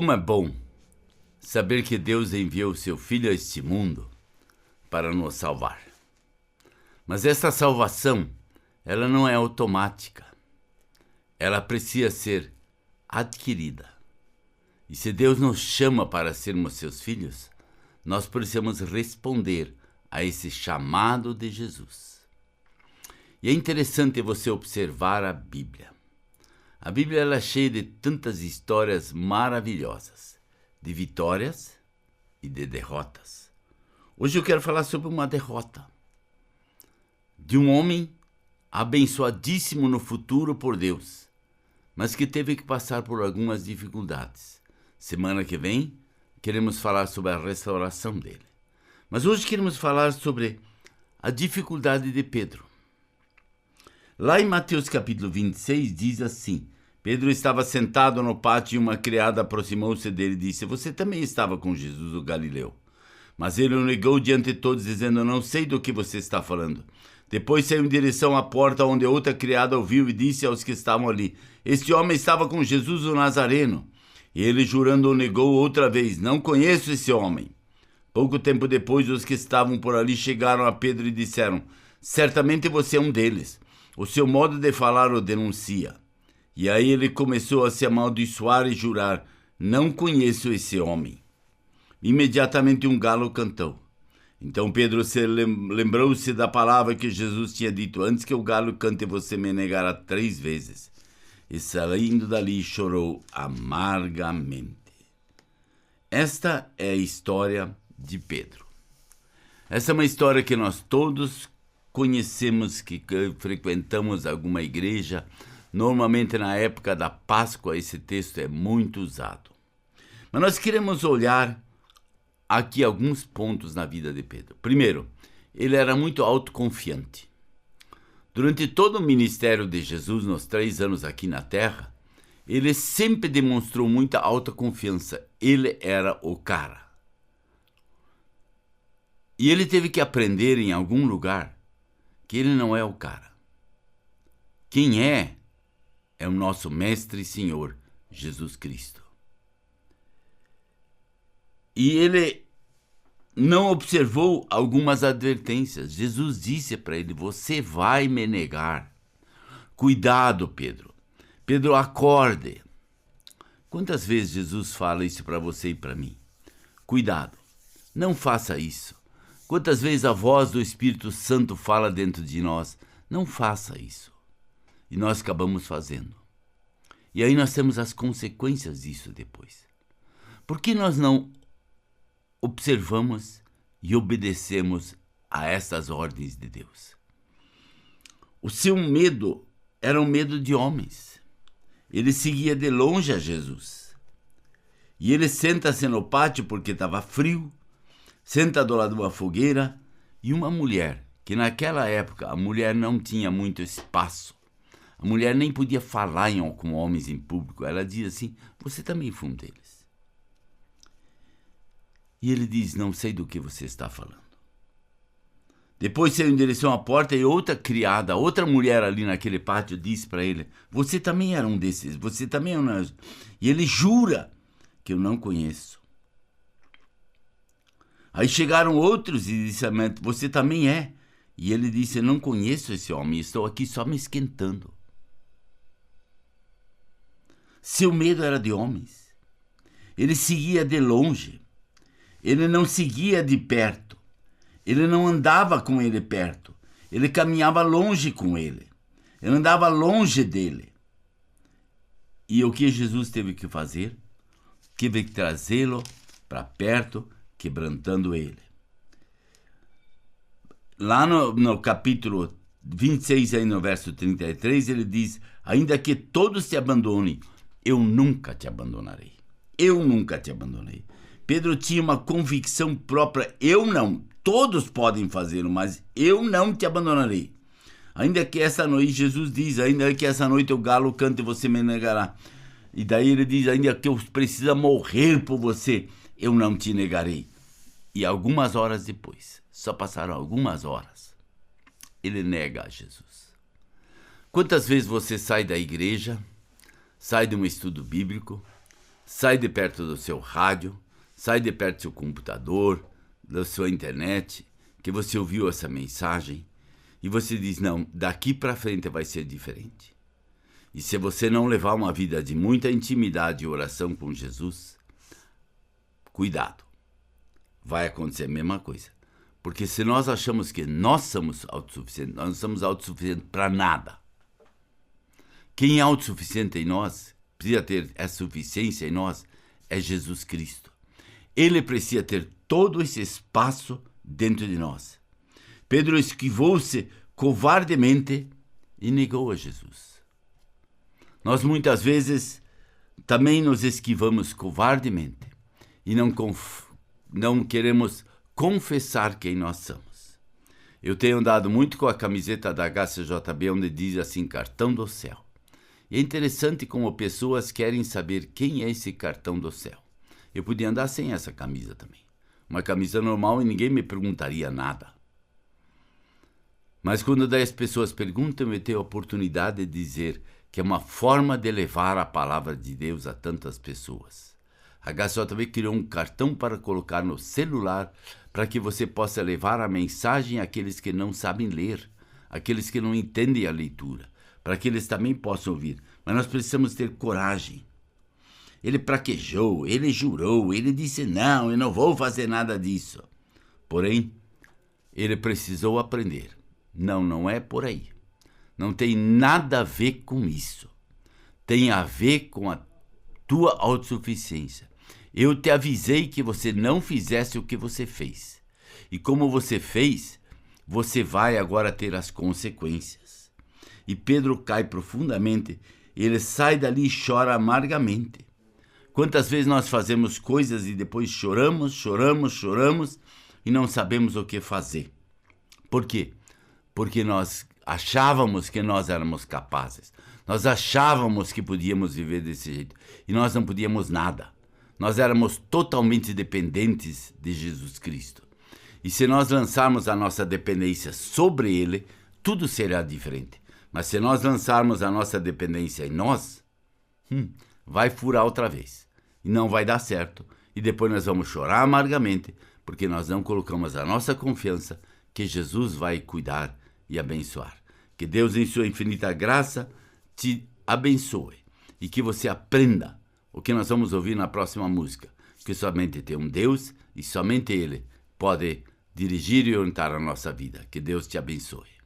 Como é bom saber que Deus enviou o seu Filho a este mundo para nos salvar. Mas essa salvação, ela não é automática. Ela precisa ser adquirida. E se Deus nos chama para sermos seus filhos, nós precisamos responder a esse chamado de Jesus. E é interessante você observar a Bíblia. A Bíblia ela é cheia de tantas histórias maravilhosas, de vitórias e de derrotas. Hoje eu quero falar sobre uma derrota de um homem abençoadíssimo no futuro por Deus, mas que teve que passar por algumas dificuldades. Semana que vem, queremos falar sobre a restauração dele. Mas hoje queremos falar sobre a dificuldade de Pedro. Lá em Mateus capítulo 26 diz assim: Pedro estava sentado no pátio e uma criada aproximou-se dele e disse: Você também estava com Jesus o Galileu. Mas ele o negou diante de todos, dizendo: Não sei do que você está falando. Depois saiu em direção à porta, onde outra criada ouviu e disse aos que estavam ali: Este homem estava com Jesus o Nazareno. E ele, jurando, o negou outra vez: Não conheço esse homem. Pouco tempo depois, os que estavam por ali chegaram a Pedro e disseram: Certamente você é um deles. O seu modo de falar o denuncia. E aí ele começou a se amaldiçoar e jurar: Não conheço esse homem. Imediatamente um galo cantou. Então Pedro lembrou-se da palavra que Jesus tinha dito: Antes que o galo cante, você me negará 3 vezes. E saindo dali chorou amargamente. Esta é a história de Pedro. Essa é uma história que nós todos conhecemos, que frequentamos alguma igreja. Normalmente na época da Páscoa esse texto é muito usado. Mas nós queremos olhar aqui alguns pontos na vida de Pedro. Primeiro, ele era muito autoconfiante. Durante todo o ministério de Jesus, nos 3 anos aqui na Terra, ele sempre demonstrou muita autoconfiança. Ele era o cara. E ele teve que aprender em algum lugar que ele não é o cara. Quem é o nosso Mestre e Senhor, Jesus Cristo. E ele não observou algumas advertências. Jesus disse para ele: Você vai me negar. Cuidado, Pedro. Pedro, acorde. Quantas vezes Jesus fala isso para você e para mim? Cuidado, não faça isso. Quantas vezes a voz do Espírito Santo fala dentro de nós? Não faça isso. E nós acabamos fazendo. E aí nós temos as consequências disso depois. Por que nós não observamos e obedecemos a essas ordens de Deus? O seu medo era um medo de homens. Ele seguia de longe a Jesus. E ele senta-se no pátio porque estava frio, senta do lado de uma fogueira, e uma mulher, que naquela época a mulher não tinha muito espaço. A mulher nem podia falar com homens em público. Ela dizia assim: Você também foi um deles. E ele diz: Não sei do que você está falando. Depois saiu em direção à porta e outra criada, outra mulher ali naquele pátio, disse para ele: Você também era um desses, você também é um... E ele jura que eu não conheço. Aí chegaram outros e disseram: Você também é. E ele disse: Eu não conheço esse homem, estou aqui só me esquentando. Seu medo era de homens. Ele seguia de longe. Ele não seguia de perto. Ele não andava com ele perto. Ele caminhava longe com ele. Ele andava longe dele. E o que Jesus teve que fazer? Teve que trazê-lo para perto, quebrantando ele. Lá no capítulo 26, aí no verso 33, ele diz: Ainda que todos te abandonem, eu nunca te abandonarei. Eu nunca te abandonei. Pedro tinha uma convicção própria: eu não. Todos podem fazê-lo, mas eu não te abandonarei. Ainda que essa noite, Jesus diz: Ainda que essa noite o galo cante, você me negará. E daí ele diz: Ainda que eu precisa morrer por você, eu não te negarei. E algumas horas depois, só passaram algumas horas, ele nega a Jesus. Quantas vezes você sai da igreja, sai de um estudo bíblico, sai de perto do seu rádio, sai de perto do seu computador, da sua internet, que você ouviu essa mensagem e você diz, não, daqui para frente vai ser diferente. E se você não levar uma vida de muita intimidade e oração com Jesus, cuidado, vai acontecer a mesma coisa. Porque se nós achamos que nós somos autossuficientes, nós não somos autossuficientes para nada. Quem é autossuficiente em nós, precisa ter essa suficiência em nós, é Jesus Cristo. Ele precisa ter todo esse espaço dentro de nós. Pedro esquivou-se covardemente e negou a Jesus. Nós muitas vezes também nos esquivamos covardemente e não queremos confessar quem nós somos. Eu tenho andado muito com a camiseta da HCJB, onde diz assim, cartão do céu. E é interessante como pessoas querem saber quem é esse cartão do céu. Eu podia andar sem essa camisa também. Uma camisa normal e ninguém me perguntaria nada. Mas quando as pessoas perguntam, eu tenho a oportunidade de dizer que é uma forma de levar a palavra de Deus a tantas pessoas. A HCJB criou um cartão para colocar no celular para que você possa levar a mensagem àqueles que não sabem ler, àqueles que não entendem a leitura, para que eles também possam ouvir. Mas nós precisamos ter coragem. Ele praquejou, ele jurou, ele disse, não, eu não vou fazer nada disso. Porém, ele precisou aprender. Não, não é por aí. Não tem nada a ver com isso. Tem a ver com a tua autossuficiência. Eu te avisei que você não fizesse o que você fez. E como você fez, você vai agora ter as consequências. E Pedro cai profundamente, ele sai dali e chora amargamente. Quantas vezes nós fazemos coisas e depois choramos e não sabemos o que fazer. Por quê? Porque nós achávamos que nós éramos capazes. Nós achávamos que podíamos viver desse jeito. E nós não podíamos nada. Nós éramos totalmente dependentes de Jesus Cristo. E se nós lançarmos a nossa dependência sobre Ele, tudo será diferente. Mas se nós lançarmos a nossa dependência em nós, vai furar outra vez. E não vai dar certo. E depois nós vamos chorar amargamente, porque nós não colocamos a nossa confiança que Jesus vai cuidar e abençoar. Que Deus, em sua infinita graça, te abençoe. E que você aprenda o que nós vamos ouvir na próxima música. Que somente tem um Deus e somente Ele pode dirigir e orientar a nossa vida. Que Deus te abençoe.